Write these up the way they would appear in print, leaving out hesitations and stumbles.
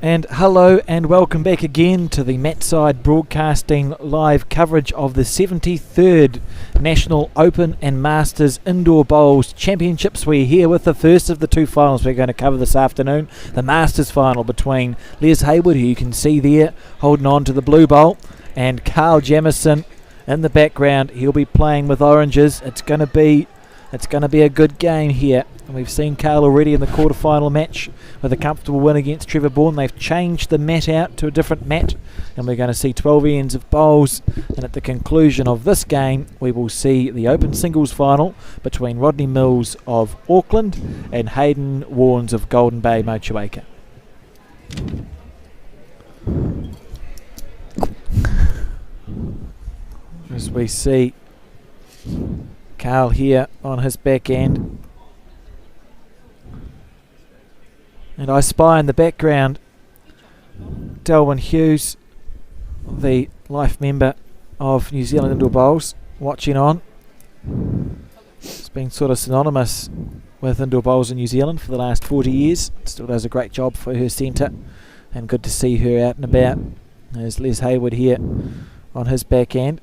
And hello and welcome back again to the Matside Broadcasting live coverage of the 73rd National Open and Masters Indoor Bowls Championships. We're here with the first of the two finals we're going to cover this afternoon, the Masters final between Les Hayward, who you can see there holding on to the blue bowl, and Carl Jamieson in the background. He'll be playing with oranges. It's going to be a good game here. And we've seen Carl already in the quarterfinal match with a comfortable win against Trevor Bourne. They've changed the mat out to a different mat, and we're going to see 12 ends of bowls. And at the conclusion of this game, we will see the open singles final between Rodney Mills of Auckland and Hayden Warnes of Golden Bay, Motueka. As we see Carl here on his back end. And I spy in the background Delwyn Hughes, the life member of New Zealand Indoor Bowls, watching on. It's been sort of synonymous with indoor bowls in New Zealand for the last 40 years. Still does a great job for her centre, and good to see her out and about. There's Les Hayward here on his back end.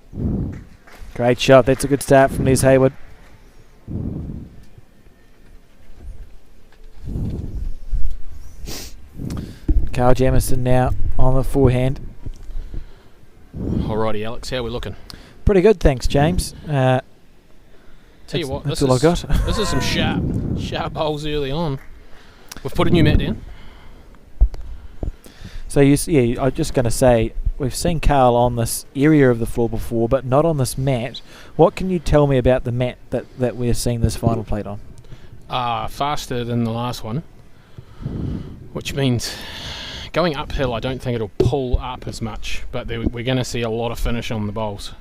Great shot. That's a good start from Les Hayward. Carl Jamieson now on the forehand. Alrighty, Alex, how are we looking? Pretty good, thanks, James. Tell you what, that's all I got. This is some sharp bowls early on. We've put a new mat down. So I was just going to say, we've seen Carl on this area of the floor before, but not on this mat. What can you tell me about the mat that we're seeing this final played on? Faster than the last one, which means going uphill, I don't think it'll pull up as much, but we're going to see a lot of finish on the bowls.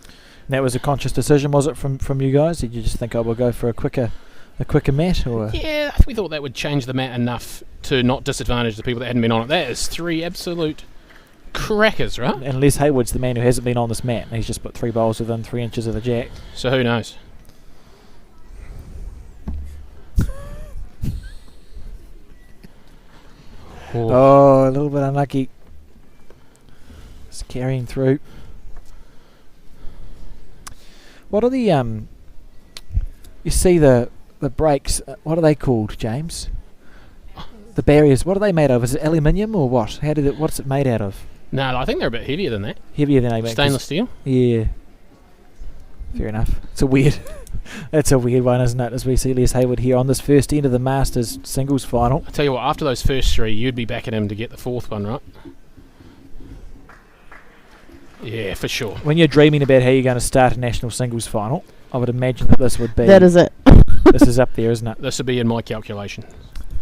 And that was a conscious decision, was it, from you guys? Did you just think, we'll go for a quicker mat? Or? Yeah, we thought that would change the mat enough to not disadvantage the people that hadn't been on it. That is three absolute crackers, right? And Les Hayward's the man who hasn't been on this mat, and he's just put three bowls within 3 inches of the jack. So who knows? Oh, a little bit unlucky. Just carrying through. What are the you see the brakes, what are they called, James? The barriers, what are they made of? Is it aluminium or what? What's it made out of? No, I think they're a bit heavier than that. Heavier than stainless steel? Yeah. Fair enough. It's a weird that's a weird one, isn't it, as we see Les Hayward here on this first end of the Masters singles final. I tell you what, after those first three, you'd be backing him to get the fourth one, right? Yeah, for sure. When you're dreaming about how you're going to start a national singles final, I would imagine that this would be... That is it. This is up there, isn't it? This would be in my calculation.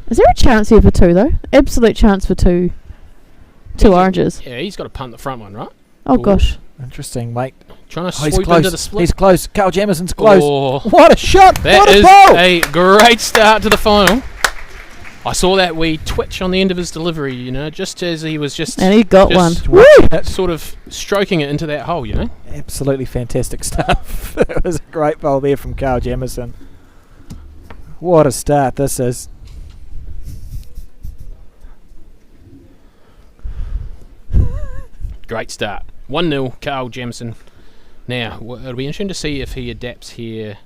Is there a chance here for two, though? Absolute chance for two oranges. Yeah, he's got to punt the front one, right? Oh, gosh. Interesting, mate. Trying to swoop into the split. He's close. Carl Jamieson's close. Oh, what a shot! That what a is ball! A great start to the final. I saw that wee twitch on the end of his delivery, just as he was and he got one. Woo! Sort of stroking it into that hole, Absolutely fantastic stuff. It was a great bowl there from Carl Jamieson. What a start this is. Great start. 1-0, Carl Jamieson. Now, it'll be interesting to see if he adapts here,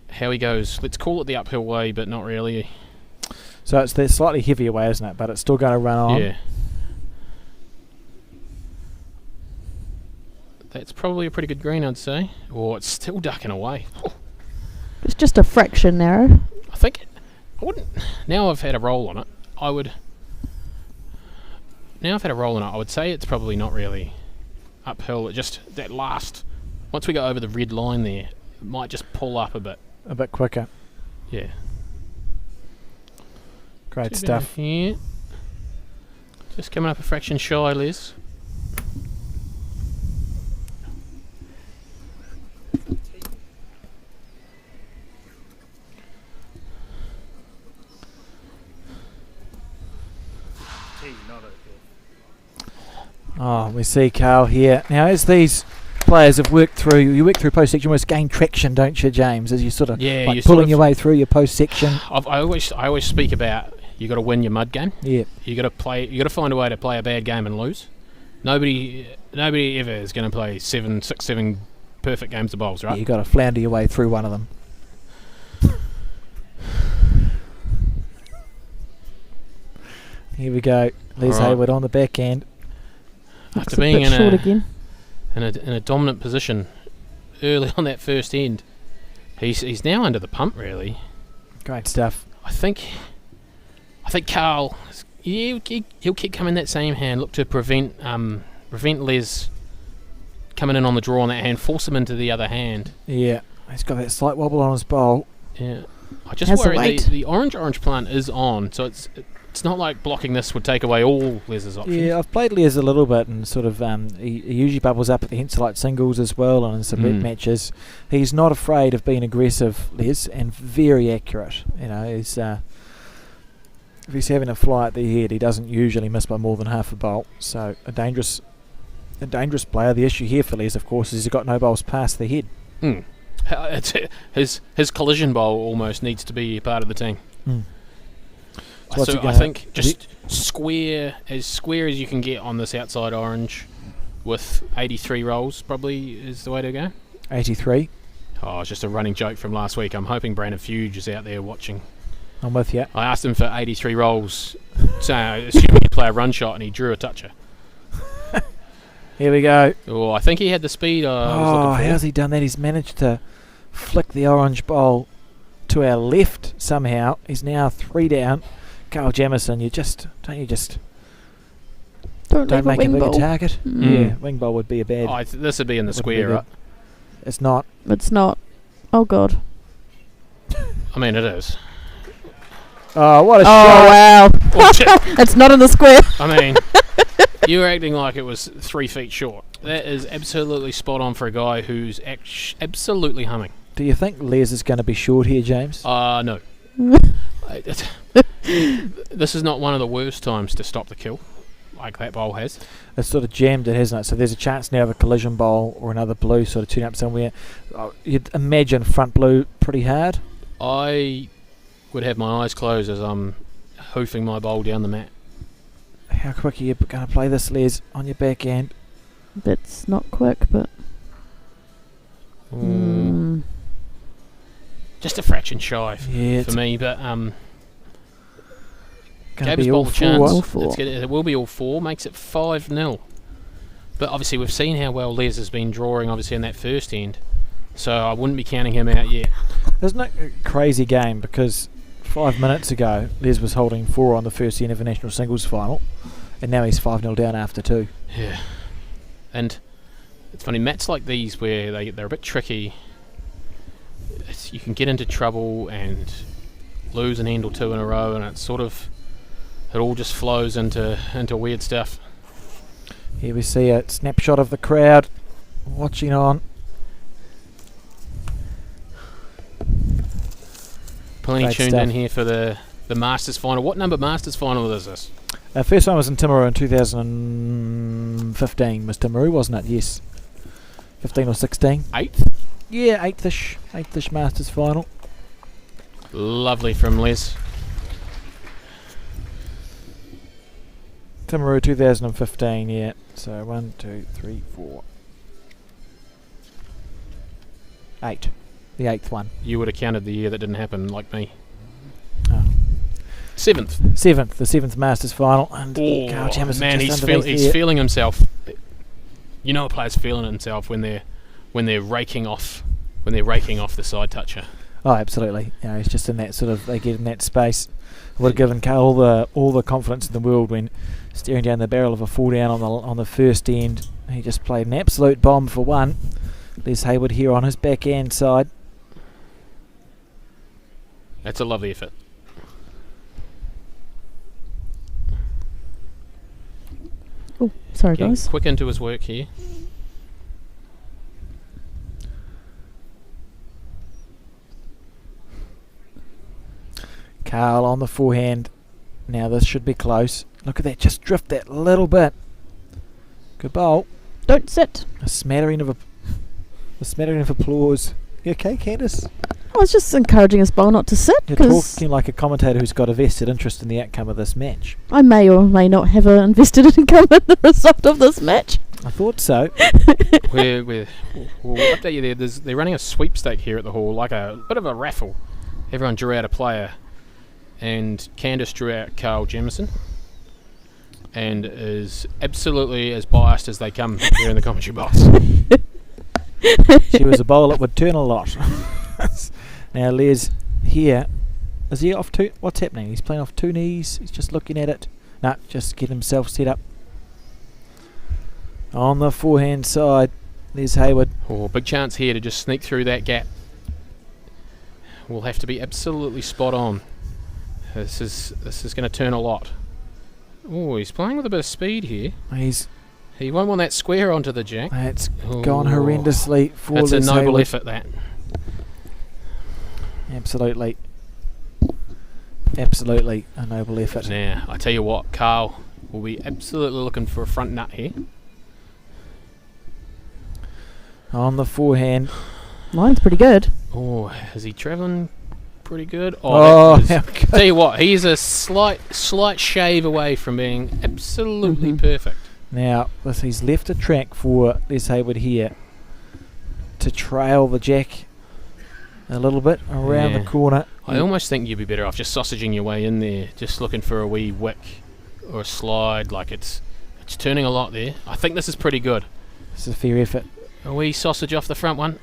how he goes. Let's call it the uphill way, but not really. So it's the slightly heavier way, isn't it? But it's still going to run on. Yeah. That's probably a pretty good green, I'd say. Oh, it's still ducking away. It's just a fraction narrow. I think I wouldn't. Now I've had a roll on it, I would say it's probably not really uphill. It just, that last, once we go over the red line there, it might just pull up a bit. A bit quicker. Yeah. Great stuff. Here. Just coming up a fraction shy, Les. Oh, we see Carl here. Now, as these players have worked through, you work through post-section, you almost gain traction, don't you, James, as you sort of pulling your way through your post-section. I always speak about, You got to win your mud game. Yeah. You got to play. You got to find a way to play a bad game and lose. Nobody ever is going to play 6, 7 perfect games of bowls, right? Yeah, you got to flounder your way through one of them. Here we go. Les All right. Hayward on the back end. Looks After a being bit in short again. in a dominant position early on that first end, he's now under the pump. Really, Great stuff. I think Carl, he'll keep coming that same hand. Look to prevent Les coming in on the draw on that hand, force him into the other hand. Yeah. He's got that slight wobble on his bowl. Yeah, I just How's the worry weight? the orange plant is on, so it's not like blocking this would take away all Les's options. Yeah, I've played Les a little bit, and sort of he usually bubbles up at the Henselite singles as well, and in some wet matches. He's not afraid of being aggressive, Les, and very accurate. You know, he's if he's having a fly at the head, he doesn't usually miss by more than half a bolt. So a dangerous player. The issue here for Les, of course, is he's got no bowls past the head. His collision bowl almost needs to be part of the team. So what's he I gonna- think just square as you can get on this outside orange with 83 rolls probably is the way to go. 83. Oh, it's just a running joke from last week. I'm hoping Brandon Fuge is out there watching. I'm with you. I asked him for 83 rolls, so assuming he'd play a run shot, and he drew a toucher. Here we go. Oh, I think he had the speed I was looking for. How's he done that? He's managed to flick the orange bowl to our left somehow. He's now 3 down. Carl Jamieson, don't Don't leave a make a wing bigger ball. target. Yeah, wing bowl would be a bad. This would be in the Would be square, good. right? It's not. It's not. Oh God. I mean, it is. Oh, what a Oh shot! wow. Oh, shit. It's not in the square. I mean, you were acting like it was 3 feet short. That is absolutely spot on for a guy who's absolutely humming. Do you think Les is going to be short here, James? No. This is not one of the worst times to stop the kill, like that bowl has. It's sort of jammed it, hasn't it? So there's a chance now of a collision bowl or another blue sort of tune up somewhere. You'd imagine front blue pretty hard. I would have my eyes closed as I'm hoofing my bowl down the mat. How quick are you going to play this, Les, on your back end? That's not quick, but Just a fraction shy Yeah, for me, but going to gave be his all bowl a four. chance. All four. It will be all 4, makes it 5-0. But obviously we've seen how well Les has been drawing, obviously, in that first end. So I wouldn't be counting him out yet. Isn't it a crazy game? Because 5 minutes ago, Les was holding 4 on the first end of a national singles final, and now he's 5-0 down after 2. Yeah. And it's funny, mats like these where they're a bit tricky, you can get into trouble and lose an end or 2 in a row, and it all just flows into weird stuff. Here we see a snapshot of the crowd watching on. Plenty Great tuned stuff. in here for the Masters final. What number Masters final is this? First one was in Timaru in 2015 was Timaru, wasn't it? Yes. 15 or 16. 8th? Yeah, 8th-ish Masters final. Lovely from Les. Timaru 2015, yeah. So 1, 2, 3, 4. 8. The 8th one. You would have counted the year that didn't happen, like me. Oh. 7th. 7th, the 7th Masters final. And Carl Jamieson Man, just he's underneath there. feeling himself. You know a player's feeling himself when they're raking off the side toucher. Oh, absolutely. You know, he's just in that sort of, they get in that space. Would have given Carl all the confidence in the world when staring down the barrel of a 4 down on the first end. He just played an absolute bomb for 1. Les Hayward here on his backhand side. That's a lovely effort. oh, sorry Getting guys. quick into his work here. Carl on the forehand. Now this should be close. Look at that, just drift that little bit. Good bowl. Don't sit. A smattering of applause. You okay, Candice? I was just encouraging his bowl not to sit, You're because talking like a commentator who's got a vested interest in the outcome of this match. I may or may not have an invested income in the result of this match. I thought so. We'll update you there. They're running a sweepstake here at the hall, like a bit of a raffle. Everyone drew out a player, and Candice drew out Carl Jamieson, and is absolutely as biased as they come here in the commentary box. She was a bowl that would turn a lot. Now Les here. Is he off two? What's happening? He's playing off two knees. He's just looking at it. No, just get himself set up. On the forehand side, there's Hayward. Oh, big chance here to just sneak through that gap. Will have to be absolutely spot on. This is going to turn a lot. Oh, he's playing with a bit of speed here. He won't want that square onto the jack. That's gone horrendously for That's a Les noble Hayward. effort, that. Absolutely. Absolutely a noble effort. Now, I tell you what, Carl will be absolutely looking for a front nut here. On the forehand. Mine's pretty good. Oh, is he travelling pretty good? Oh, that is, tell you what, he's a slight shave away from being absolutely perfect. Now, he's left a track for Les Hayward here to trail the jack a little bit around the corner. I almost think you'd be better off just sausaging your way in there, just looking for a wee wick or a slide. Like it's turning a lot there. I think this is pretty good. This is a fair effort. A wee sausage off the front one.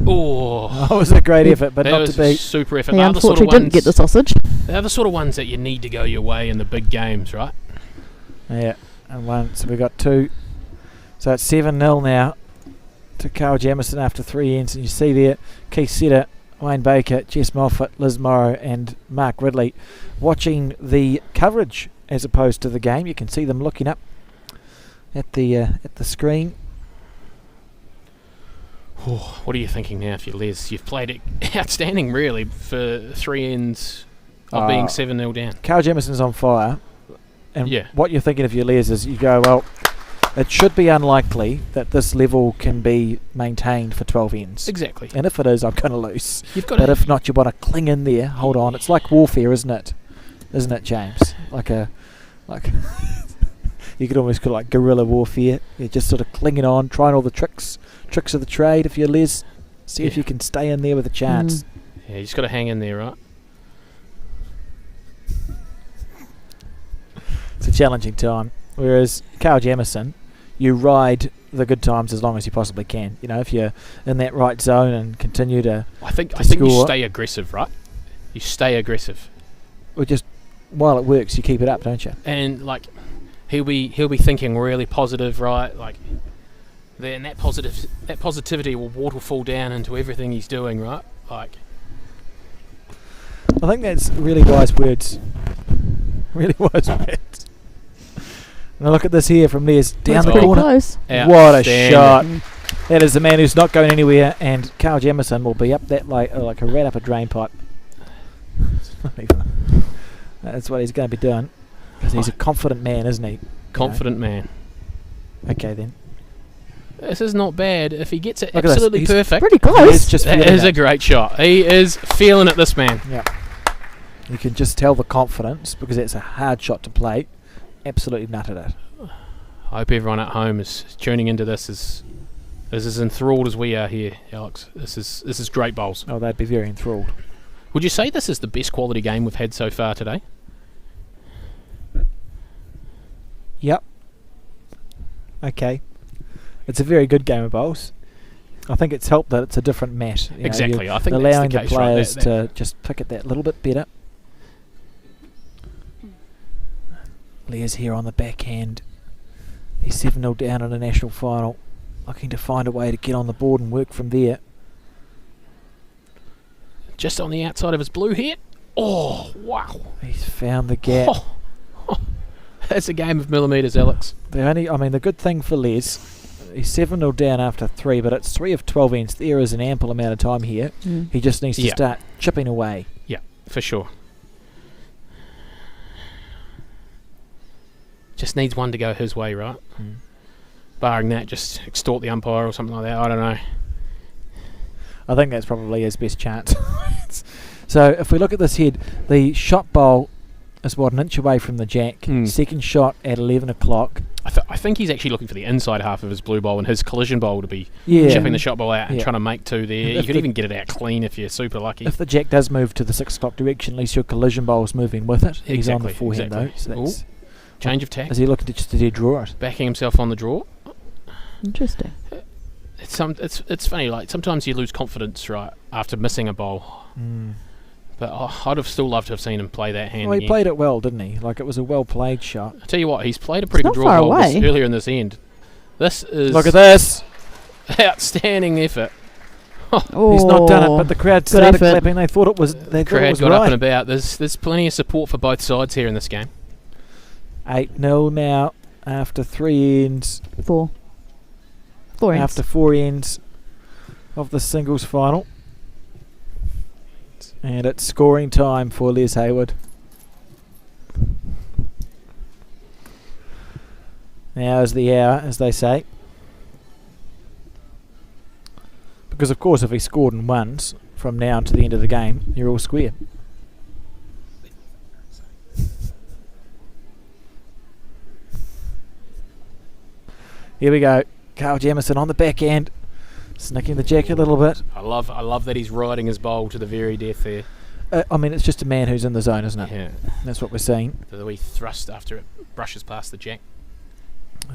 Oh, That was a great effort, but that not was to beat. super effort. He They're the sort of unfortunately didn't get the sausage. They're the sort of ones that you need to go your way in the big games, right? Yeah, and one. So we got two. So it's 7-0 now to Carl Jamieson after 3 ends. And you see there, Keith Setter, Wayne Baker, Jess Moffat, Liz Morrow and Mark Ridley watching the coverage as opposed to the game. You can see them looking up at the screen. Oh, what are you thinking now if you're Les? You've played it outstanding, really, for 3 ends of being 7-0 down. Carl Jamieson's on fire. And Yeah. what you're thinking if you're Les is you go, well, it should be unlikely that this level can be maintained for 12 ends. Exactly. And if it is, I'm going to lose. You've got But if not, you want to cling in there, hold on. It's like warfare, isn't it? Isn't it, James? Like you could almost call it like guerrilla warfare. You're just sort of clinging on, trying all the tricks of the trade. If you're Les, see if you can stay in there with a chance. Yeah, you just got to hang in there, right? It's a challenging time. Whereas Carl Jamieson, you ride the good times as long as you possibly can. You know, if you're in that right zone and continue to I think you score. stay aggressive, right? You stay aggressive, or just while it works, you keep it up, don't you? and like he'll be thinking really positive, right? Like then that positivity will waterfall down into everything he's doing, right? Like I think that's really wise words. Really wise words. Now look at this here from Les down That's the pretty corner. close. What a shot! Outstanding. That is the man who's not going anywhere, and Carl Jamieson will be up that like a rat up a drain pipe. That's what he's going to be doing, because he's a confident man, isn't he? Confident man. Okay then. This is not bad. If he gets it Look at this. absolutely He's perfect, Pretty He's close. just that feeling is a it. great shot. He is feeling it, this man. Yeah. You can just tell the confidence, because it's a hard shot to play. Absolutely nutted it. I hope everyone at home is tuning into this as enthralled as we are here, Alex. This is great bowls. Oh, they'd be very enthralled. Would you say this is the best quality game we've had so far today? Yep. Okay. It's a very good game of bowls. I think it's helped that it's a different mat. You know, Exactly. you're I think allowing that's the the case, right? players That- to just pick it that little bit better. Leah's here on the backhand. He's 7-0 down in a national final, looking to find a way to get on the board and work from there. Just on the outside of his blue here. Oh, wow. He's found the gap. Oh. That's a game of millimetres, Alex. The good thing for Les, he's 7-0 down after 3, but it's 3 of 12 ends. There is an ample amount of time here. He just needs to start chipping away. Yeah, for sure. Just needs one to go his way, right? Barring that, just extort the umpire or something like that. I don't know. I think that's probably his best chance. So if we look at this head, the shot bowl is an inch away from the jack. Second shot at 11 o'clock. I think he's actually looking for the inside half of his blue bowl and his collision bowl to be chipping the shot bowl out and trying to make 2 there. You could even get it out clean if you're super lucky. If the jack does move to the 6 o'clock direction, at least your collision bowl's moving with it. He's on the forehand though. So that's change of tack. Is he looking to just draw it? Backing himself on the draw. Interesting. It's funny, like sometimes you lose confidence right after missing a bowl. But I'd have still loved to have seen him play that hand. Well, he again. played it well, didn't he? Like, it was a well-played shot. I tell you what, he's played a pretty good draw far ball away. earlier in this end. This is... Look at this! Outstanding effort. He's not done it, but the crowd started clapping. They thought it was Crowd got up and about. There's plenty of support for both sides here in this game. 8-0 now after 3 ends. 4 ends. After 4 ends of the singles final. And it's scoring time for Les Hayward. Now is the hour, as they say. Because, of course, if he scored and won from now to the end of the game, you're all square. Here we go. Carl Jamieson on the backhand. Snicking the jack a little bit. I love that he's riding his bowl to the very death there. I mean, it's just a man who's in the zone, isn't it? Yeah. That's what we're seeing. The wee thrust after it brushes past the jack.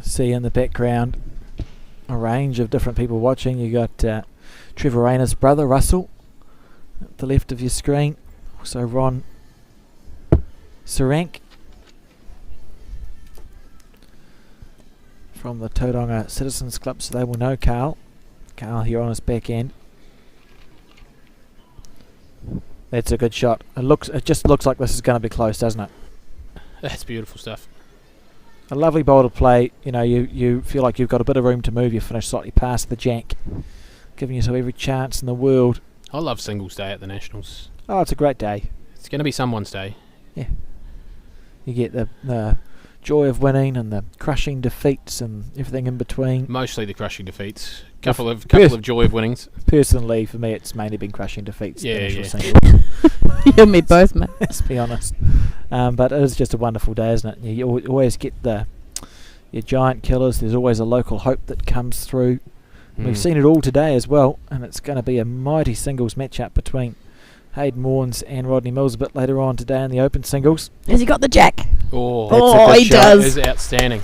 See in the background a range of different people watching. You got Trevor Rayner's brother, Russell, at the left of your screen. Also Ron Sarank from the Tauranga Citizens Club, so they will know Carl. Carl here on his back end. That's a good shot. It just looks like this is going to be close, doesn't it? That's beautiful stuff. A lovely bowl to play. You know, you feel like you've got a bit of room to move. You finish slightly past the jack, giving yourself every chance in the world. I love singles day at the Nationals. Oh, it's a great day. It's going to be someone's day. Yeah. You get the joy of winning and the crushing defeats and everything in between. Mostly the crushing defeats. Couple of joy of winnings. Personally, for me, it's mainly been crushing defeats. Yeah. You and me both, mate. Let's be honest. But it is just a wonderful day, isn't it? You always get your giant killers. There's always a local hope that comes through. We've seen it all today as well, and it's going to be a mighty singles matchup between Hayden Warnes and Rodney Mills a bit later on today in the open singles. Has he got the jack? Oh, he does. It is outstanding.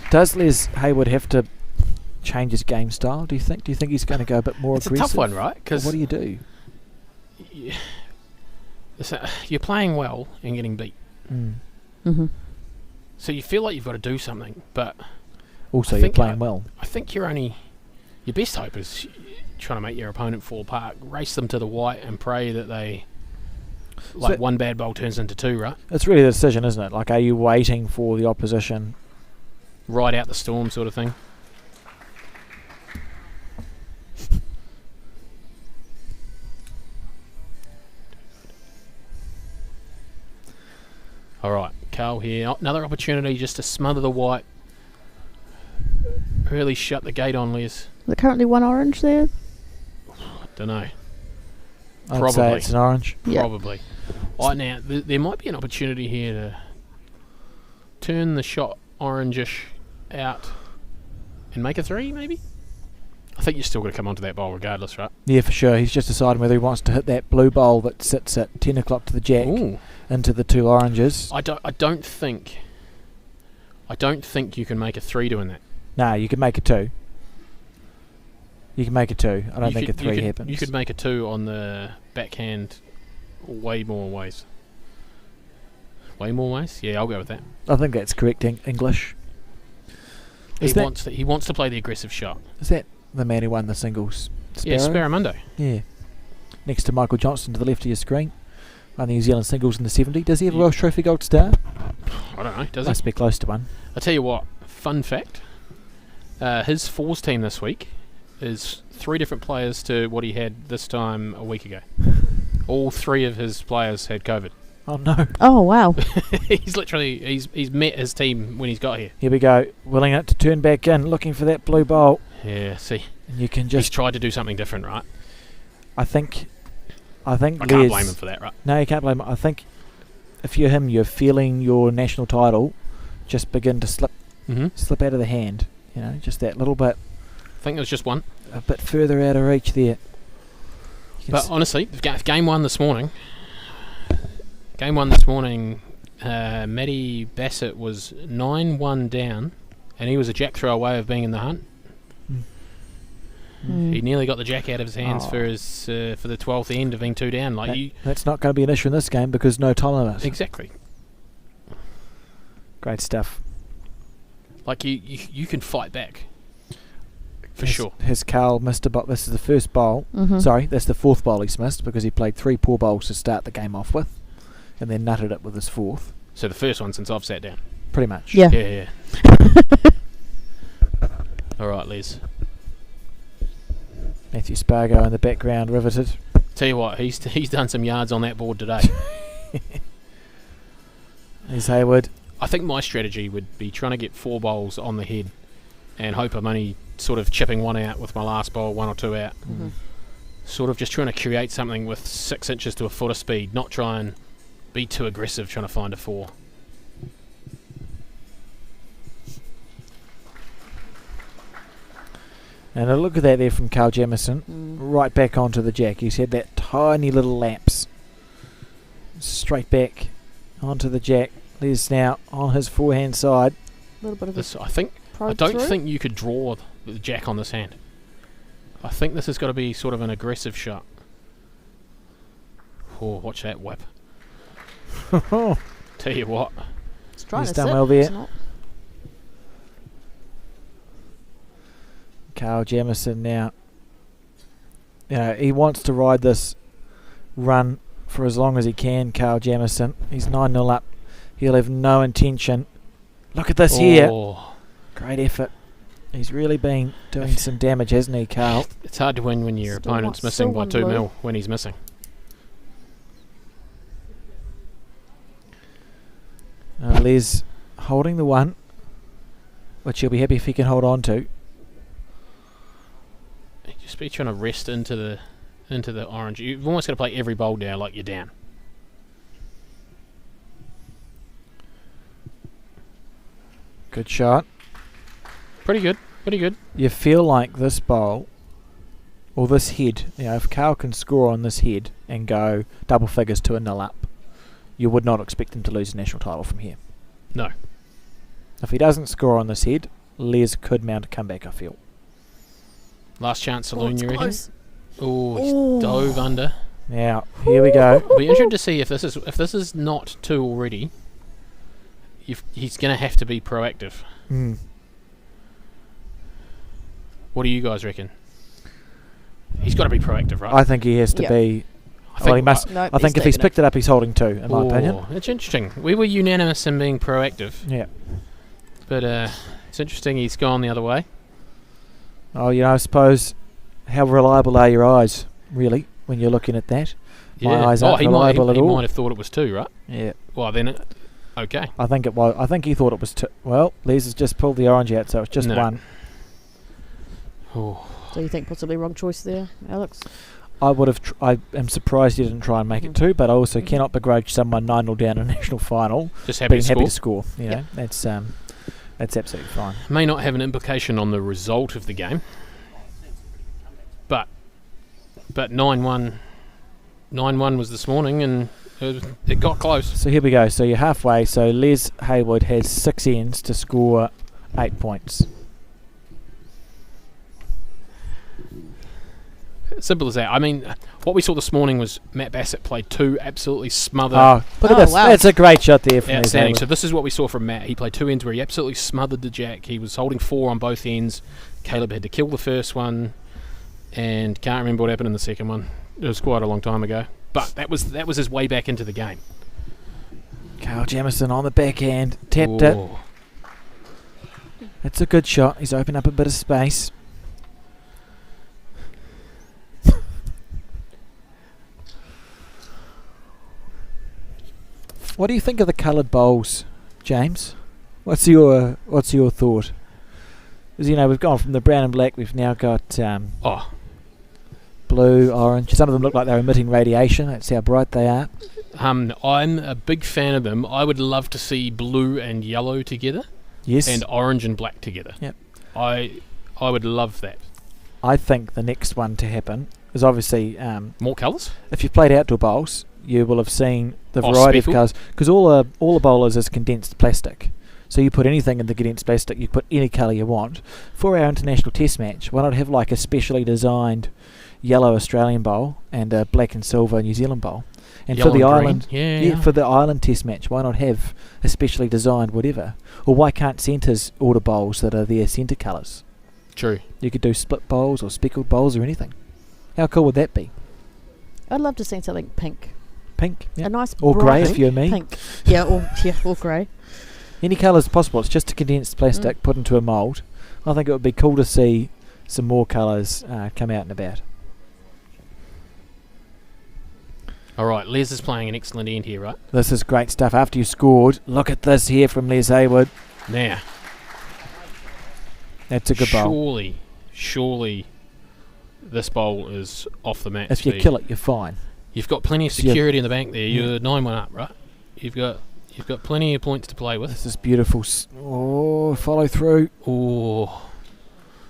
Does Les Hayward have to change his game style, do you think? Do you think he's going to go a bit more aggressive? It's a tough one, right? What do you do? You're playing well and getting beat. Mm-hmm. So you feel like you've got to do something, but also you're playing well. I think your best hope is trying to make your opponent fall apart, race them to the white and pray that they one bad bowl turns into 2, right? It's really the decision, isn't it? Like, are you waiting for the opposition? Ride out the storm sort of thing. Alright, Carl here. Another opportunity just to smother the white. Really shut the gate on Les. Is there currently 1 orange there? Don't know. I'd say it's an orange. Probably. Right now, there might be an opportunity here to turn the shot orangish out and make a 3, maybe? I think you're still going to come onto that bowl regardless, right? Yeah, for sure. He's just deciding whether he wants to hit that blue bowl that sits at 10 o'clock to the jack into the 2 oranges. I don't think you can make a 3 doing that. No, you can make a 2. You can make a 2. I don't think a 3 happens. You could make a 2 on the backhand way more ways. Way more ways? Yeah, I'll go with that. I think that's correct English. He wants to play the aggressive shot. Is that the man who won the singles? Sparrow? Yeah, Sparrow. Yeah. Next to Michael Johnston to the left of your screen. Won the New Zealand singles in the 70s. Does he have a Welsh Trophy Gold Star? I don't know. Does Must be close to one. I'll tell you what. Fun fact. His fours team this week is 3 different players to what he had this time a week ago. All 3 of his players had COVID. Oh no. Oh wow. He's met his team when he's got here. Here we go. Willing it to turn back in, looking for that blue bowl. Yeah, see. You can he's just. tried to do something different, right? I think I can't Les- blame him for that, right? No, you can't blame him. I think if you're him, you're feeling your national title just begin to slip out of the hand. Just that little bit, I think it was just one. a bit further out of reach there. But honestly, game one this morning, Matty Bassett was 9-1 down, and he was a jack throw away of being in the hunt. He nearly got the jack out of his hands for the 12th end of being 2 down. That's not going to be an issue in this game because no time limit. Exactly. Great stuff. You can fight back. For sure. Has Carl missed a bowl? This is the first bowl. Mm-hmm. Sorry, that's the fourth bowl he's missed because he played 3 poor bowls to start the game off with and then nutted it with his fourth. So the first one since I've sat down. Pretty much. Yeah. Yeah. All right, Les. Matthew Spargo in the background, riveted. Tell you what, he's done some yards on that board today. Here's Hayward. I think my strategy would be trying to get 4 bowls on the head and hope I'm only sort of chipping one out with my last bowl, 1 or 2 out. Mm-hmm. Sort of just trying to create something with 6 inches to a foot of speed, not try and be too aggressive trying to find a 4. And a look at that there from Carl Jamieson. Right back onto the jack. He's had that tiny little lapse. Straight back onto the jack. Les now on his forehand side. A little bit of This, I don't think you could draw the jack on this hand. I think this has got to be sort of an aggressive shot. Oh, watch that whip. Tell you what. It's trying He's to done sit. well there. It's not. Carl Jamieson now. He wants to ride this run for as long as he can, Carl Jamieson. He's 9-0 up. He'll have no intention. Look at this here. Great effort. He's really been doing some damage, hasn't he, Carl? It's hard to win when your opponent's missing by 2 mil when he's missing. Les holding the 1, which he'll be happy if he can hold on to. Just be trying to rest into the orange. You've almost got to play every bowl down like you're down. Good shot. Pretty good. You feel like this bowl, or this head, if Carl can score on this head and go double figures to 1-0 up, you would not expect him to lose a national title from here. No. If he doesn't score on this head, Les could mount a comeback, I feel. Last chance saloon, you reckon? Close. Oh, he's dove under. Now, here we go. It'll be interesting to see if this is not 2 already. He's going to have to be proactive. What do you guys reckon? He's got to be proactive, right? I think he has to be. He must. Nope, I think if he's picked it up, he's holding 2, in my opinion. That's interesting. We were unanimous in being proactive. Yeah. But it's interesting he's gone the other way. Oh, I suppose, how reliable are your eyes, really, when you're looking at that? My eyes aren't reliable at all. He might have thought it was 2, right? Yeah. Well, then, okay. I think it was. I think he thought it was 2. Well, Les has just pulled the orange out, so it's just 1. Oh. So you think possibly wrong choice there, Alex? I would have. I am surprised he didn't try and make it 2, but I also cannot begrudge someone 9-0 down in a national final. Just happy being to score. You know, that's absolutely fine. May not have an implication on the result of the game, but 9-1 was this morning, and it got close. So here we go. So you're halfway. So Les Hayward has 6 ends to score 8 points. Simple as that. I mean, what we saw this morning was Matt Bassett played 2 absolutely smothered. Look at this. Wow. That's a great shot there from Les Outstanding. Hayward. So this is what we saw from Matt. He played 2 ends where he absolutely smothered the jack. He was holding 4 on both ends. Caleb had to kill the first one, and can't remember what happened in the second one. It was quite a long time ago. But that was his way back into the game. Carl Jamieson on the backhand. Tapped it. That's a good shot. He's opened up a bit of space. What do you think of the coloured bowls, James? What's your thought? Because, we've gone from the brown and black, we've now got Oh, blue, orange. Some of them look like they're emitting radiation. That's how bright they are. I'm a big fan of them. I would love to see blue and yellow together. Yes. And orange and black together. Yep. I would love that. I think the next one to happen is obviously More colours? if you've played outdoor bowls, you will have seen the Oh, variety of speckle? colours. Because all the bowlers is condensed plastic. So you put anything in the condensed plastic, you put any colour you want. For our international test match, why not have like a specially designed yellow Australian bowl and a black and silver New Zealand bowl? And Yellow for the and green. island, Yeah. for the island test match, why not have a specially designed whatever? Or why can't centres order bowls that are their centre colours? True. You could do split bowls or speckled bowls or anything. How cool would that be? I'd love to see something pink. Pink? A Yep. nice Or grey bright if you're me. pink. Yeah, or grey. Any colours possible. It's just a condensed plastic put into a mould. I think it would be cool to see some more colours come out and about. All right, Les is playing an excellent end here, right? This is great stuff. After you scored, look at this here from Les Hayward. Now, That's a good bowl. surely this bowl is off the mat. If you Steve. kill it, you're fine. You've got plenty of So you're- security in the bank there. Yeah. You're 9-1 up, right? You've got plenty of points to play with. This is beautiful. Follow through. Oh,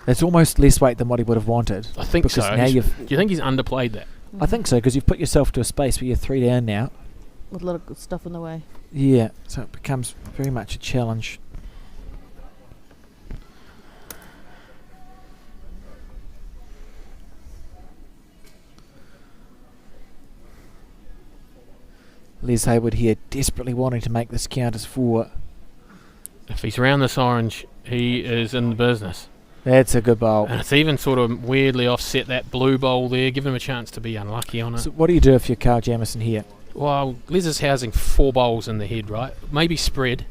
It's almost less weight than what he would have wanted. I think Because so. now Do you've... you think he's underplayed that? I think so, because you've put yourself to a space where you're 3 down now. With a lot of good stuff in the way. Yeah, so it becomes very much a challenge. Les Hayward here desperately wanting to make this count as 4. If he's round this orange, he is in the business. That's a good bowl. And it's even sort of weirdly offset that blue bowl there, giving him a chance to be unlucky on it. So what do you do if you're Carl Jamieson here? Well, Les is housing 4 bowls in the head, right? Maybe spread.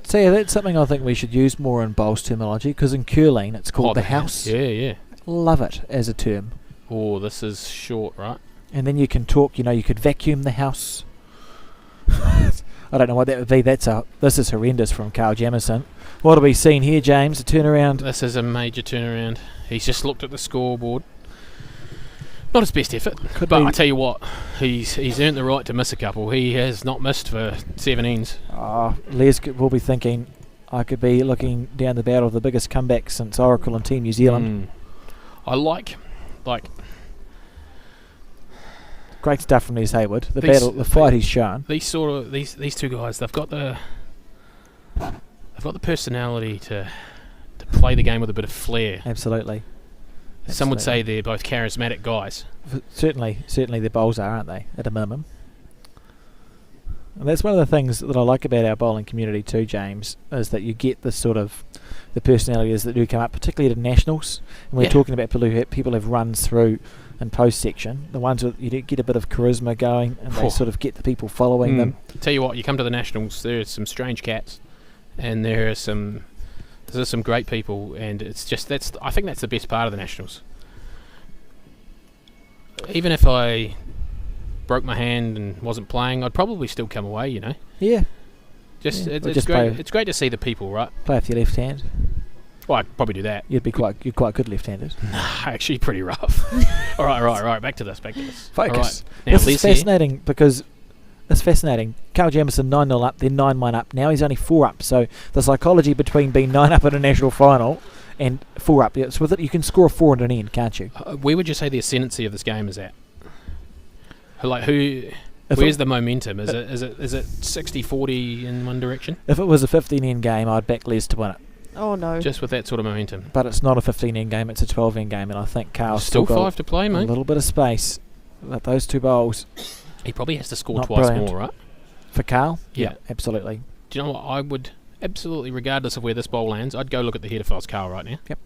So yeah, that's something I think we should use more in bowls terminology, because in curling it's called Oh, the house. Yeah. Love it as a term. Oh, this is short, right? And then you can talk, you could vacuum the house. I don't know what that would be. This is horrendous from Carl Jamieson. What have we seen here, James? A turnaround. This is a major turnaround. He's just looked at the scoreboard. Not his best effort, Could but be- I tell you what, he's earned the right to miss a couple. He has not missed for 7 ends. Les will be thinking, I could be looking down the barrel of the biggest comeback since Oracle and Team New Zealand. I like Great stuff from Les Hayward. The These- fight he's shown. these two guys. They've got the personality to play the game with a bit of flair. Absolutely. Some would say they're both charismatic guys. Certainly their bowls are, aren't they, at a minimum? And that's one of the things that I like about our bowling community too, James, is that you get this sort of the personalities that do come up, particularly at nationals. And we're Yeah. talking about people who've runs through in post section, the ones with you do get a bit of charisma going, and they Phew. sort of get the people following them. Tell you what, you come to the Nationals, there's some strange cats, and there's some great people, and it's just I think that's the best part of the Nationals. Even if I broke my hand and wasn't playing, I'd probably still come away. Yeah, It's Or it's just great. play- It's great to see the people, right? play with your left hand. Well, I'd probably do that. You're quite good left-handed. Actually, pretty rough. All right. Back to this. Focus. All right. Now, This is Les here. fascinating because it's fascinating. Carl Jamieson 9-0 up, then 9-1 up. Now he's only 4 up. So the psychology between being 9 up at a national final and 4 up, it's with it. You can score a 4 and an end, can't you? Where would you say the ascendancy of this game is at? Like If where's the momentum? Is it 60-40 in one direction? If it was a 15-end game, I'd back Les to win it. Oh no. Just with that sort of momentum. But it's not a 15-end game; it's a 12-end game, and I think Carl's Still got 5 to play, a mate. little bit of space. But those 2 bowls He probably has to score Not twice brilliant. more, right? for Carl. Yeah. Absolutely. Do you know what? I would absolutely, regardless of where this ball lands, I'd go look at the head if I was Carl right now. Yep.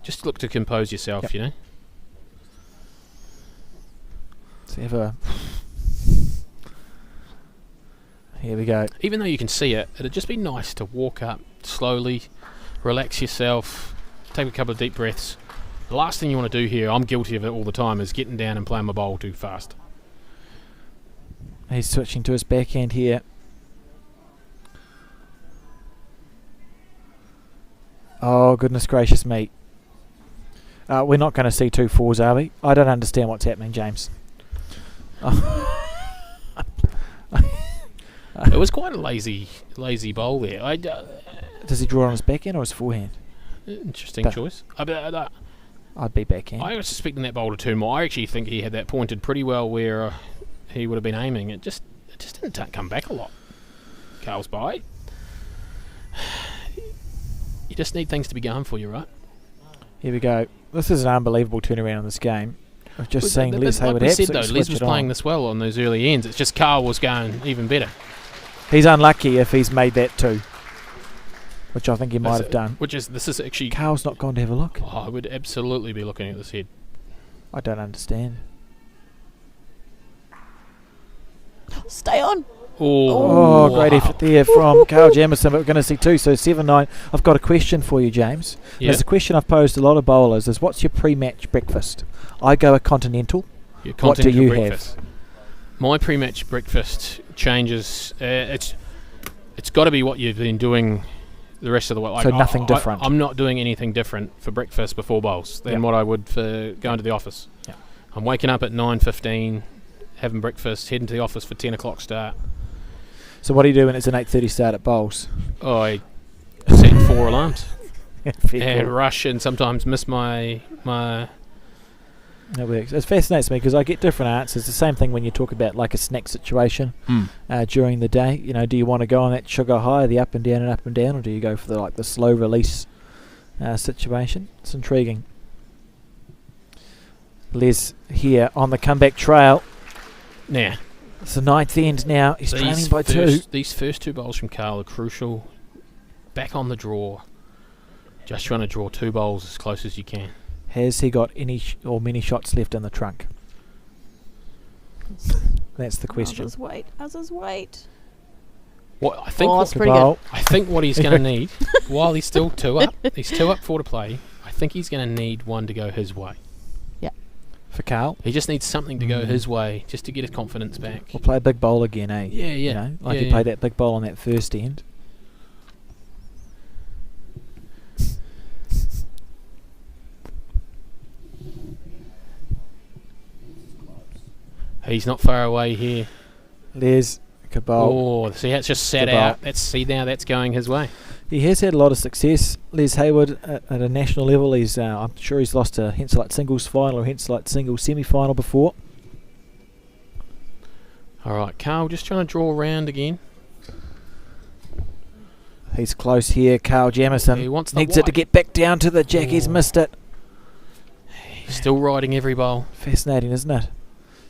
Just look to compose yourself, Yep. you know. Here we go. Even though you can see it, it'd just be nice to walk up slowly, relax yourself, take a couple of deep breaths. The last thing you want to do here, I'm guilty of it all the time, is getting down and playing my bowl too fast. He's switching to his backhand here. Oh, goodness gracious me. We're not going to see 2 fours, are we? I don't understand what's happening, James. It was quite a lazy bowl there. Does he draw on his backhand or his forehand? Interesting choice. I'd be backhand. I was suspecting that bowl to 2 more. I actually think he had that pointed pretty well where he would have been aiming. It just didn't come back a lot. Carl's bite. You just need things to be going for you, right? Here we go. This is an unbelievable turnaround in this game. I've just seen Les Hayward like absolutely said, though, Les was playing this well on those early ends. It's just Carl was going even better. He's unlucky if he's made that 2, which I think he might have done. This is actually... Carl's not gone to have a look. Oh, I would absolutely be looking at this head. I don't understand. Stay on. Oh, great effort there from Carl Jamieson, but we're going to see 2, so 7-9. I've got a question for you, James. Yeah. There's a question I've posed to a lot of bowlers is, what's your pre-match breakfast? I go a continental. What do you have? My pre-match breakfast changes. It's got to be what you've been doing the rest of the week. So nothing different. I'm not doing anything different for breakfast before bowls than what I would for going to the office. Yep. I'm waking up at 9:15, having breakfast, heading to the office for 10 o'clock start. So what do you do when it's an 8:30 start at bowls? I set 4 alarms Fair and call. rush and sometimes miss my That works. It fascinates me because I get different answers. The same thing when you talk about like a snack situation during the day. You know, do you want to go on that sugar high, the up and down, or do you go for the slow release situation? It's intriguing. Les here on the comeback trail. Now, It's the 9th end now. He's trailing by 2. These first 2 bowls from Carl are crucial. Back on the draw. Just trying to draw 2 bowls as close as you can. Has he got any or many shots left in the trunk? That's the question. How's his weight? What I think? That's pretty good. I think what he's going to need while he's still 2 up. He's 2 up, 4 to play. I think he's going to need 1 to go his way. For Carl? He just needs something to go his way just to get his confidence back. We'll play a big bowl again, eh? Yeah. You know, he played that big bowl on that first end. He's not far away here. Les, good bowl. Oh, see how it's just sat Good bowl. out. Now that's going his way. He has had a lot of success. Les Hayward at a national level. I'm sure he's lost a Henselite singles final or Henselite singles semi-final before. All right, Carl, just trying to draw around again. He's close here. Carl Jamieson He wants the needs it to white. get back down to the jack. He's missed it. He's still riding every bowl. Fascinating, isn't it?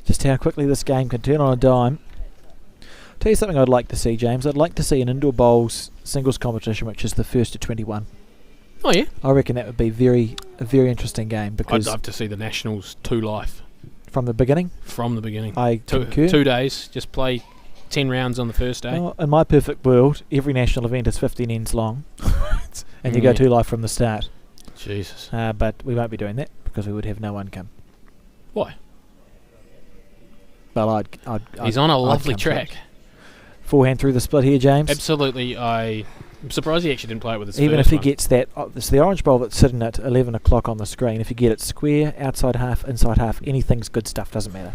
Just how quickly this game can turn on a dime. Tell you something I'd like to see, James. I'd like to see an indoor bowls singles competition, which is the first to 21. Oh yeah, I reckon that would be a very interesting game I'd because love to see the Nationals 2 life from the beginning, from the beginning. I concur. 2 days, just play 10 rounds on the first day. Well, in my perfect world, every national event is 15 ends long, and you go 2 live from the start. Jesus. But we won't be doing that because we would have no one come. Why? Well, He's on a I'd lovely come track. first. Forehand through the split here, James. Absolutely. I'm surprised he actually didn't play it with his Even if first he one. gets that, it's the orange bowl that's sitting at 11 o'clock on the screen. If you get it square, outside half, inside half, anything's good stuff, doesn't matter.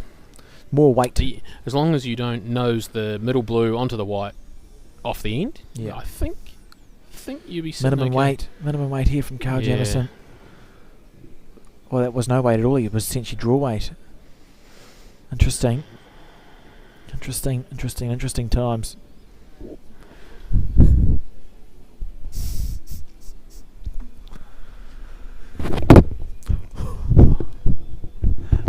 More weight. As long as you don't nose the middle blue onto the white off the end, Yeah. I think you'll be sitting Minimum okay. weight here from Carl Yeah. Jamieson. Well, that was no weight at all. It was essentially draw weight. Interesting times.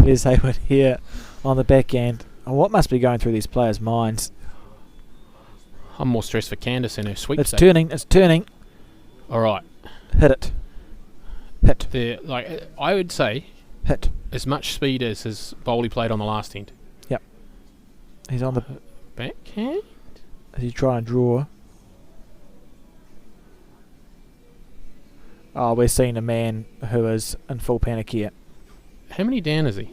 Les Hayward here on the back end. Oh, what must be going through these players' minds? I'm more stressed for Candice and her sweepstake. It's turning. All right. Hit it. I would say Hit. as much speed as his bowl he played on the last end. He's on the... Backhand? As you try and draw. Oh, we're seeing a man who is in full panic here. How many down is he?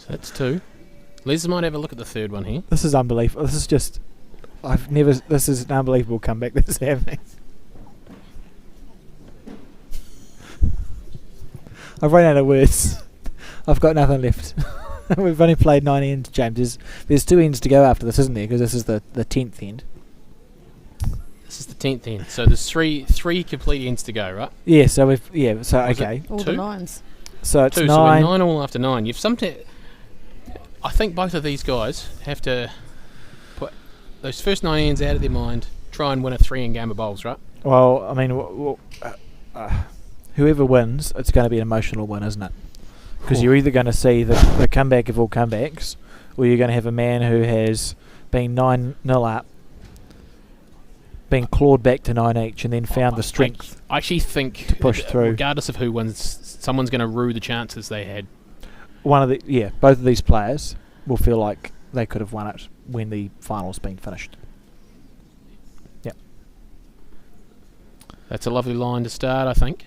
So that's 2. Les might have a look at the third one here. This is unbelievable. This is just... This is an unbelievable comeback that's happening. I've run out of words. I've got nothing left. We've only played 9 ends, James. There's 2 ends to go after this, isn't there? Because this is the 10th end. This is the 10th end. So there's three complete ends to go, right? Yeah. So okay. All 2? the 9s. So it's 2. 9. So we're 9 all after 9. I think both of these guys have to put those first 9 ends out of their mind. Try and win a 3-end game of bowls, right? Well, I mean, whoever wins, it's going to be an emotional win, isn't it? Because you're either going to see the comeback of all comebacks, or you're going to have a man who has been 9-0 up, been clawed back to 9 each, and then found the strength. I actually think to push through. Regardless of who wins, someone's going to rue the chances they had. Both of these players will feel like they could have won it when the final's been finished. Yep. That's a lovely line to start, I think.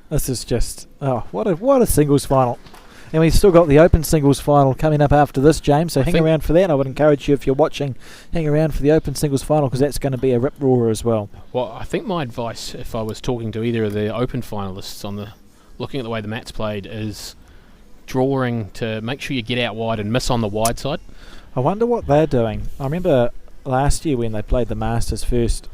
This is just what a singles final, and we've still got the Open singles final coming up after this, James. So hang around for that. I would encourage you, if you're watching, hang around for the Open singles final, because that's going to be a rip roarer as well. Well, I think my advice, if I was talking to either of the Open finalists looking at the way the Mats played, is drawing to make sure you get out wide and miss on the wide side. I wonder what they're doing. I remember last year when they played the Masters first,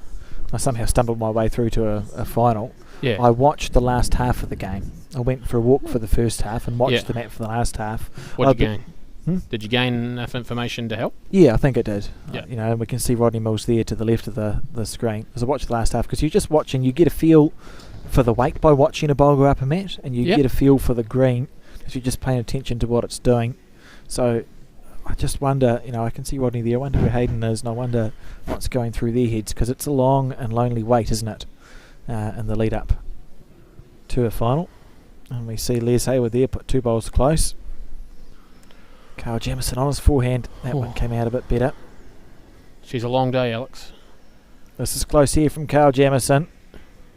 I somehow stumbled my way through to a final. Yeah. I watched the last half of the game. I went for a walk for the first half and watched the mat for the last half. What did you gain? Hmm? Did you gain enough information to help? Yeah, I think it did. Yeah. We can see Rodney Mills there to the left of the screen. As I watched the last half, because you're just watching, you get a feel for the weight by watching a bowl go up a mat, and you get a feel for the green if you're just paying attention to what it's doing. So I just wonder, I can see Rodney there. I wonder where Hayden is, and I wonder what's going through their heads, because it's a long and lonely wait, isn't it, in the lead up to a final. And we see Les Hayward there put 2 bowls close. Kyle Jamieson on his forehand. That one came out a bit better. She's a long day, Alex. This is close here from Kyle Jamieson.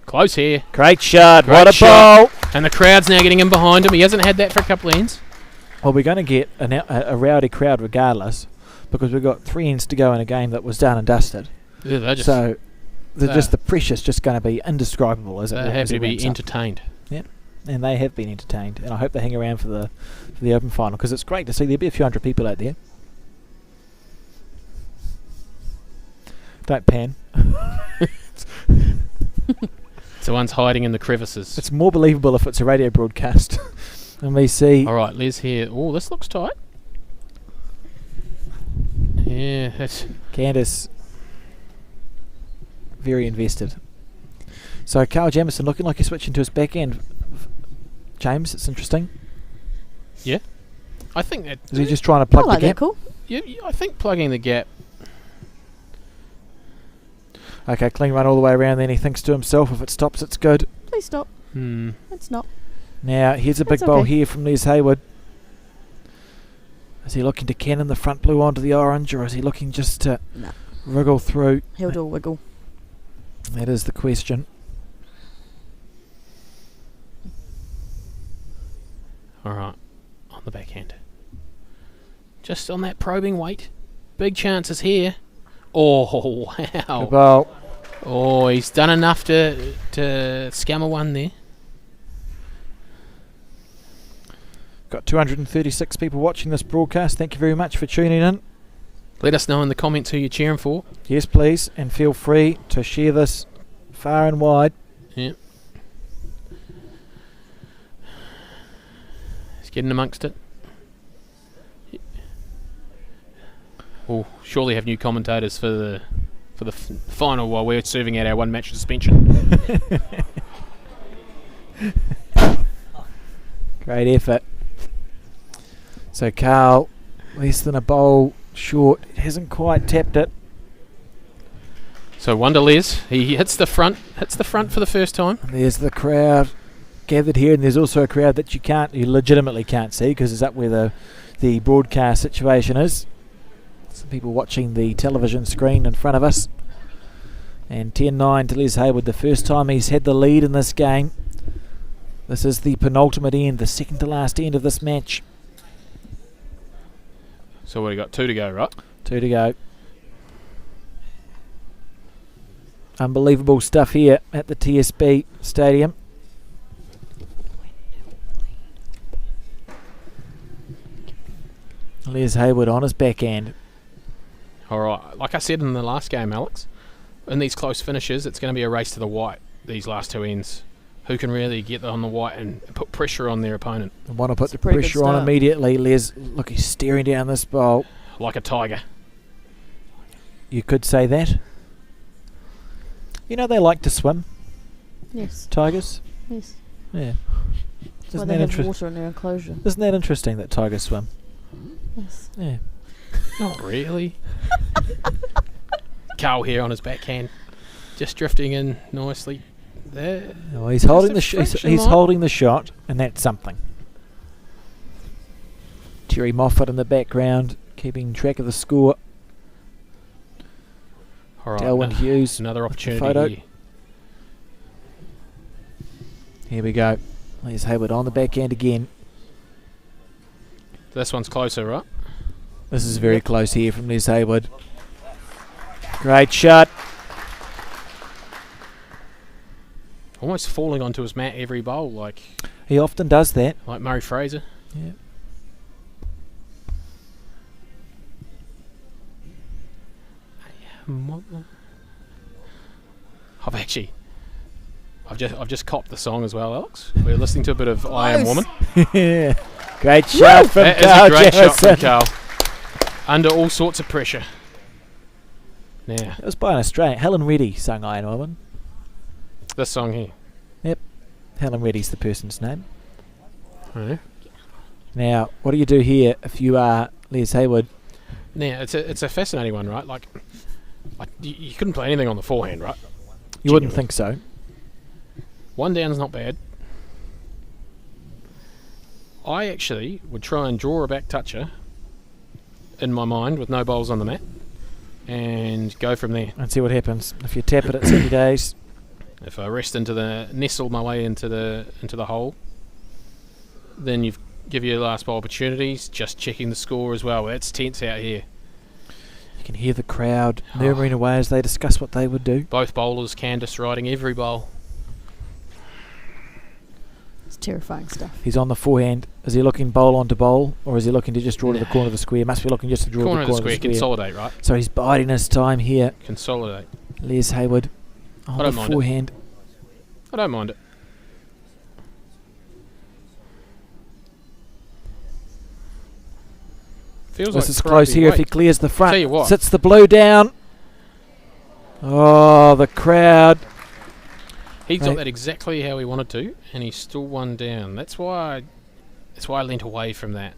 Close here. Great shot. What a bowl. And the crowd's now getting in behind him. He hasn't had that for a couple of ends. Well, we're going to get a rowdy crowd regardless, because we've got 3 ends to go in a game that was done and dusted. Yeah, the pressure's just going to be indescribable, isn't it? They have to be entertained. Yeah, and they have been entertained, and I hope they hang around for the Open final, because it's great to see. There'll be a few hundred people out there. Don't pan. So one's hiding in the crevices. It's more believable if it's a radio broadcast. And we see... All right, Les here. Oh, this looks tight. Yeah, that's... Candice, very invested. So Carl Jamieson looking like he's switching to his backhand. James, it's interesting. Yeah. I think that... Is he just trying to plug the gap? That cool. Yeah, I think plugging the gap... Okay, clean run all the way around, then he thinks to himself, if it stops, it's good. Please stop. It's not. Now, here's a big bowl here from Les Hayward. Is he looking to cannon the front blue onto the orange, or is he looking just to wriggle through? He'll do a wiggle. That is the question. All right, on the backhand. Just on that probing weight. Big chances here. Oh, wow. Good bowl. Oh, he's done enough to scam a one there. Got 236 people watching this broadcast. Thank you very much for tuning in. Let us know in the comments who you're cheering for. Yes, please, and feel free to share this far and wide. Yeah. He's getting amongst it. We'll surely have new commentators for the final while we're serving out our 1 match suspension. Great effort. So Carl, less than a bowl short. It hasn't quite tapped it. So Wonder Les, he hits the front for the first time. And there's the crowd gathered here, and there's also a crowd that you legitimately can't see, because it's up where the broadcast situation is. Some people watching the television screen in front of us. And 10-9 to Les Hayward, the first time he's had the lead in this game. This is the penultimate end, the second to last end of this match. So we got 2 to go, right? 2 to go. Unbelievable stuff here at the TSB Stadium. Les Hayward on his backhand. All right. Like I said in the last game, Alex, in these close finishes, it's going to be a race to the white, these last 2 ends. Who can really get on the white and put pressure on their opponent? Want to put the pressure on immediately. Les, look, he's staring down this bowl. Like a tiger. You could say that. You know they like to swim, Yes. tigers? Yes. Yeah. Well, they have water in their enclosure. Isn't that interesting that tigers swim? Yes. Yeah. Not really. Carl here on his backhand. Just drifting in nicely. There. Well, he's holding the he's holding the shot, and that's something. Terry Moffat in the background, keeping track of the score. All right, Delwyn Hughes, another opportunity photo. here. Here we go. Les Hayward on the backhand again. This one's closer, right? This is very close here from Les Hayward. Great shot. Almost falling onto his mat every bowl, like He often does that. Murray Fraser. Yeah. I've just copped the song as well, Alex. We're listening to a bit of I Am Woman. Yeah. Great shot from That Carl is a great shot Jamison. from Carl. Under all sorts of pressure. Now, It was by an Australian. Helen Reddy sung I Am Woman. this song here. Helen Reddy's the person's name. Right. Now, what do you do here if you are Les Hayward? Now, it's a fascinating one, right? Like, you couldn't play anything on the forehand, right? You wouldn't Genuinely. think so. One down's not bad. I actually would try and draw a back toucher in my mind with no bowls on the mat and go from there. And see what happens. If you tap it at 70 days, If I nestle my way into the hole, then give your last bowl opportunities. Just checking the score as well. It's tense out here. you can hear the crowd murmuring away as they discuss what they would do. Both bowlers Candice riding every bowl. It's terrifying stuff. He's on the forehand. Is he looking bowl onto bowl, or is he looking to just draw to the corner of the square? Must be looking just to draw Corner to of the the square, consolidate, right? So he's biding his time here. Consolidate. Les Hayward on I don't the mind it. forehand. I don't mind it. Feels This like is close scrappy here if he weight. clears the front. Tell you what. Sits the blue down. Oh, the crowd. He Right. got that exactly how he wanted to, and he still won down. That's why I leant away from that.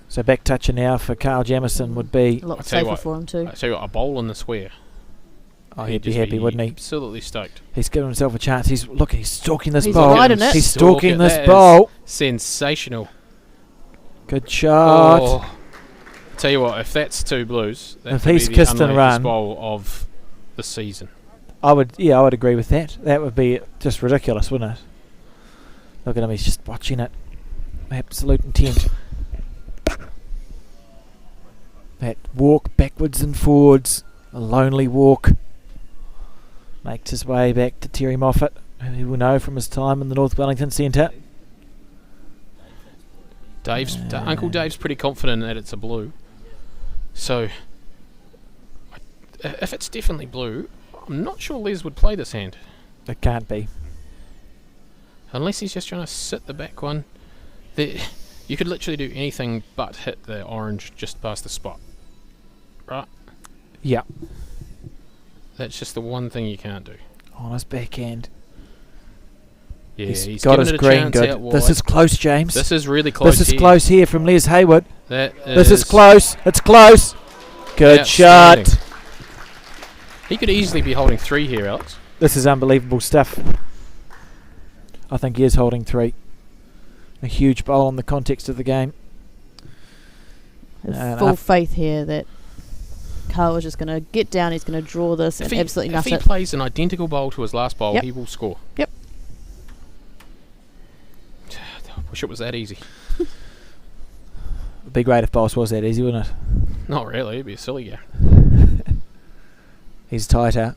So back toucher now for Carl Jamison would be. A lot I'll tell you safer what, for him too. I tell you what, a bowl in the square. Oh, he'd be happy, wouldn't he? Absolutely stoked. He's given himself a chance. He's stalking this He's bowl. riding it. He's Stalk stalking it. this That is bowl. Sensational. Good shot. Oh. Tell you what, if that's 2 blues, that If could he's be kissed the and unluckiest run. bowl of the season. I would agree with that. That would be just ridiculous, wouldn't it? Look at him. He's just watching it. Absolute intent. That walk backwards and forwards. A lonely walk. Makes his way back to Terry Moffat, who he will know from his time in the North Wellington Centre. Uncle Dave's pretty confident that it's a blue. So, if it's definitely blue, I'm not sure Les would play this hand. It can't be. Unless he's just trying to sit the back one. You could literally do anything but hit the orange just past the spot. Right? Yeah. That's just the one thing you can't do. On his backhand. Yeah, he's given got his it a green chance good. out wide. This is close, James. This is really close. This is here. close here from Les Hayward. This Is close. It's close. Good shot. outstanding. He could easily be holding 3 here, Alex. This is unbelievable stuff. I think he is holding 3. A huge bowl in the context of the game. Have full faith here that Carl is just going to get down. He's going to draw this and absolutely If nuff he it. plays an identical bowl to his last bowl, Yep. he will score. Yep. Wish it was that easy. It'd be great if Boss was that easy, wouldn't it? Not really. It'd be a silly game. He's tighter,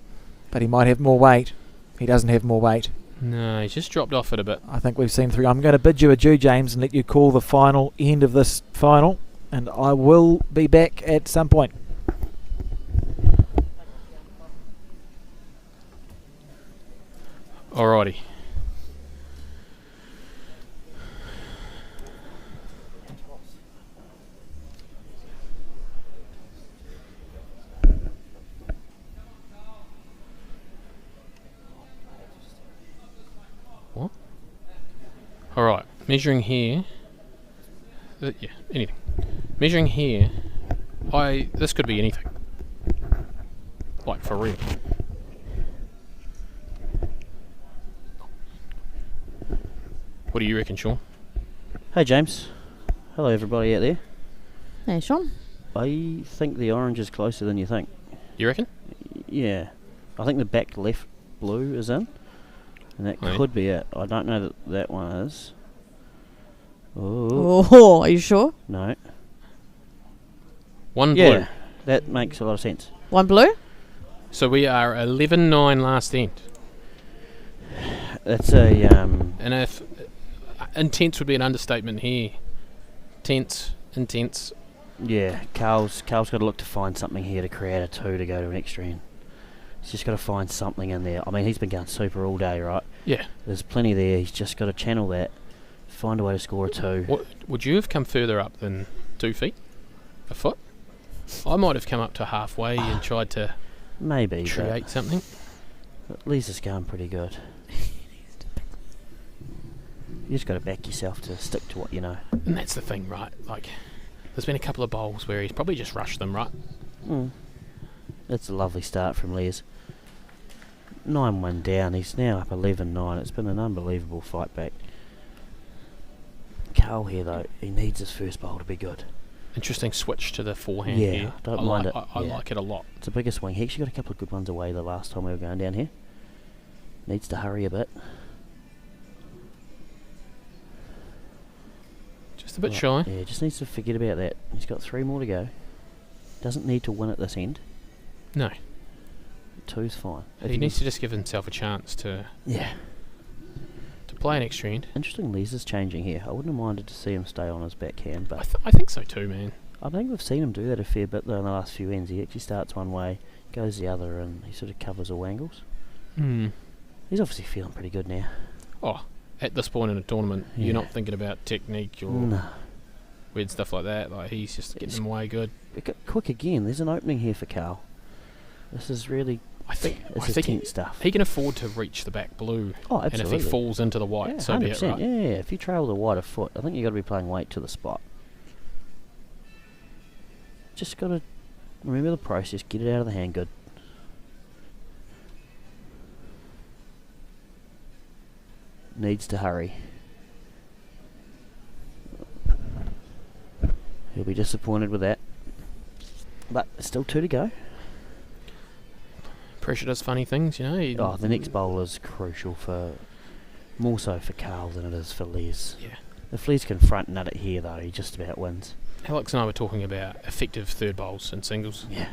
but he might have more weight. He doesn't have more weight. No, he's just dropped off it a bit. I think we've seen 3. I'm going to bid you adieu, James, and let you call the final end of this final, and I will be back at some point. Alrighty. What? Alright, measuring here. Yeah, anything. Measuring here. This could be anything. Like, for real. What do you reckon, Sean? Hey James. Hello everybody out there. Hey, Sean. I think the orange is closer than you think. You reckon? Yeah. I think the back left blue is in. And that Oh, could be it. I don't know that that one is. Oh, Oh, are you sure? no. One Yeah, blue. that makes a lot of sense. One blue? So we are 11-9 last end. That's a, And if intense would be an understatement here. Intense. yeah, Carl's got to look to find something here to create a 2 to go to an extra end. He's just got to find something in there. I mean, he's been going super all day, right? Yeah. There's plenty there. He's just got to channel that, find a way to score a 2. What would you have come further up than 2 feet? A foot? I might have come up to halfway and tried to Maybe, create something. but Lisa's going pretty good. You just got to back yourself to stick to what you know. And that's the thing, right? Like, there's been a couple of bowls where he's probably just rushed them, right? That's a lovely start from Les. 9-1 down. He's now up 11-9. It's been an unbelievable fight back. Carl here, though, he needs his first bowl to be good. Interesting switch to the forehand Yeah, here. don't I mind like, it. I Yeah. like it a lot. It's a bigger swing. He actually got a couple of good ones away the last time we were going down here. Needs to hurry a bit. Just a bit Right, shy. Yeah, just needs to forget about that. He's got 3 more to go. Doesn't need to win at this end. No. 2's fine. He needs to just give himself a chance to Yeah. play an extra end. Interesting, Les is changing here. I wouldn't have minded to see him stay on his backhand, but I think so too, man. I think we've seen him do that a fair bit though in the last few ends. He actually starts one way, goes the other, and he sort of covers all angles. He's obviously feeling pretty good now. Oh, at this point in a tournament, Yeah. you're not thinking about technique or No. weird stuff like that. Like, he's just getting It's- him away good. Quick again, there's an opening here for Carl. This is really... I think This is tense stuff. he can afford to reach the back blue. Oh, And absolutely. if he falls into the white, yeah, so be it, 100%. right? Yeah, if you trail the white a foot, I think you've got to be playing weight to the spot. Just got to remember the process, get it out of the hand good. Needs to hurry. He'll be disappointed with that. But still 2 to go. Pressure does funny things, you know. Oh, the next bowl is crucial for... More so for Carl than it is for Les. Yeah. If Les can front nut it here, though, he just about wins. Alex and I were talking about effective third bowls and singles. Yeah.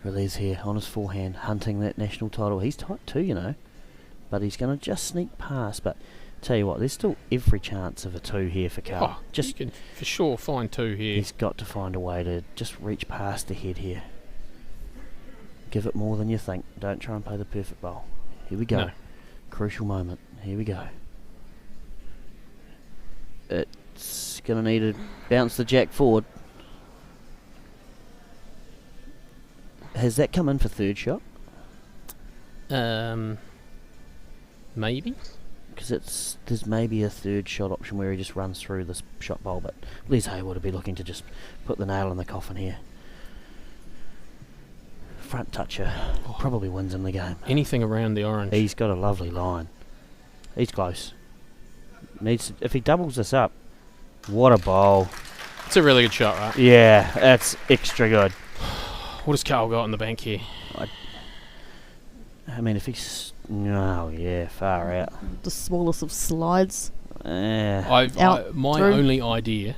Les here on his forehand, hunting that national title. He's tight too, you know. But he's going to just sneak past. But tell you what, there's still every chance of a 2 here for Carl. Oh, Just you can for sure find 2 here. he's got to find a way to just reach past the head here. Give it more than you think. Don't try and play the perfect bowl. Here we go. No. Crucial moment. Here we go. It's going to need to bounce the jack forward. Has that come in for third shot? Maybe. Because there's maybe a third shot option where he just runs through this shot bowl, but Les Hayward will be looking to just put the nail in the coffin here. Front toucher probably wins him the game. Anything around the orange. He's got a lovely line. He's close. If he doubles this up, what a bowl. It's a really good shot, right? Yeah, that's extra good. What has Carl got in the bank here? I mean, if he's... No, yeah, far out. The smallest of slides. Yeah, My through. only idea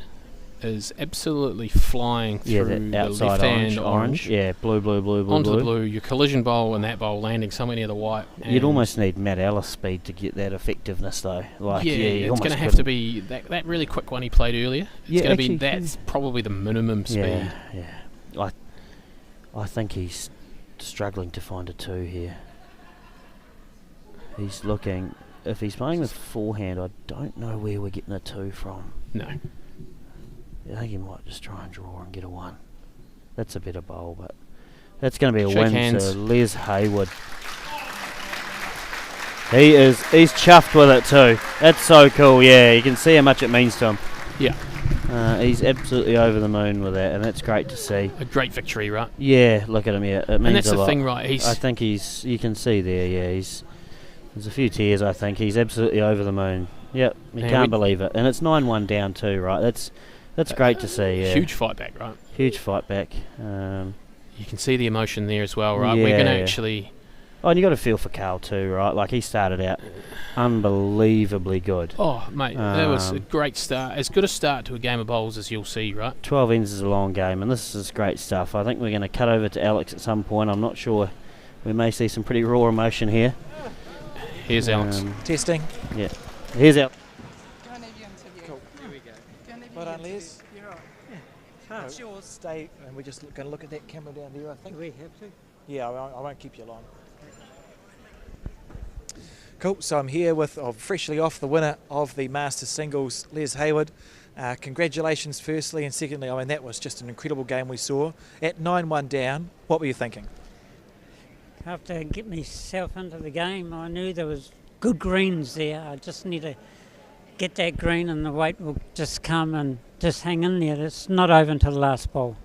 is absolutely flying through that the outside left-hand orange. Yeah, blue, onto the blue, your collision bowl and that bowl landing somewhere near the white. You'd almost need Matt Ellis speed to get that effectiveness, though. Like, you it's almost going to have couldn't. to be that really quick one he played earlier. It's Yeah, going to be actually, that's probably the minimum speed. Yeah. I think he's struggling to find a 2 here. He's looking... If he's playing with forehand, I don't know where we're getting a 2 from. No, I think he might just try and draw and get a 1. That's a better bowl, but that's going to be a Shake win hands. to Les Hayward. He's chuffed with it too. That's so cool. Yeah, you can see how much it means to him. Yeah, He's absolutely over the moon with that, and that's great to see. a great victory, right? Yeah, look at him. Yeah, it means And that's a the lot. thing, right? I think he's. You can see there. Yeah, there's a few tears. I think he's absolutely over the moon. Yep, you And can't believe it, and it's 9-1 down too, right? That's great to see. Yeah, huge fight back, right? huge fight back. You can see the emotion there as well, right? We're going to actually... Oh, and you got to feel for Carl too, right? Like, he started out unbelievably good. Oh, mate, that was a Um, great start. As good a start to a game of bowls as you'll see, right? 12 ends is a long game, and this is great stuff. I think we're going to cut over to Alex at some point. I'm not sure. We may see some pretty raw emotion here. Here's Alex. Testing. Yeah. Here's Alex. Cool. Here we go. Well done, Les. You're right. No, It's yours. Stay, and we're just going to look at that camera down there, I think. Do we have to? Yeah, I won't keep you long. Cool, so I'm here with, freshly off, the winner of the Masters Singles, Les Hayward. Congratulations firstly, and secondly, I mean, that was just an incredible game we saw. At 9-1 down, what were you thinking? After getting myself into the game, I knew there was good greens there. I just need to get that green and the weight will just come and just hang in there. It's not over until the last ball.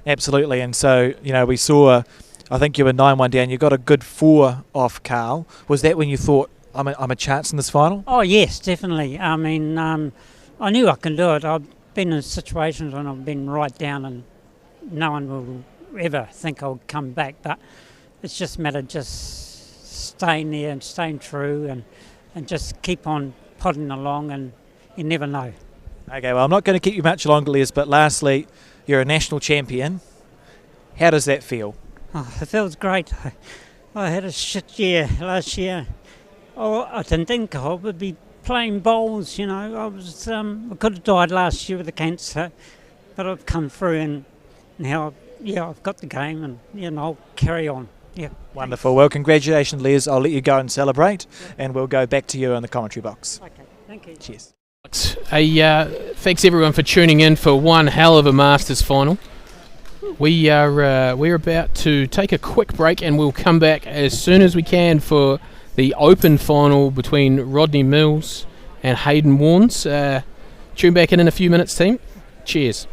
Absolutely, and so, we saw, I think you were 9-1 down, you got a good 4 off Carl. Was that when you thought, I'm a chance in this final? Oh, yes, definitely. I mean, I knew I can do it. I've been in situations when I've been right down and no one will ever think I'll come back, but it's just a matter of just staying there and staying true and just keep on plodding along, and you never know. Okay, well, I'm not going to keep you much longer, Les, but lastly, you're a national champion. How does that feel? Oh, it feels great. I had a shit year last year. Oh, I didn't think I would be playing bowls, I was I could have died last year with the cancer, but I've come through and now, I've got the game and I'll carry on. Yeah. Wonderful. Well, congratulations, Les. I'll let you go and celebrate, and we'll go back to you in the commentary box. Okay, thank you. Cheers. Thanks everyone for tuning in for one hell of a Masters final. We're about to take a quick break, and we'll come back as soon as we can for the Open final between Rodney Mills and Hayden Warnes. Tune back in a few minutes, team. Cheers.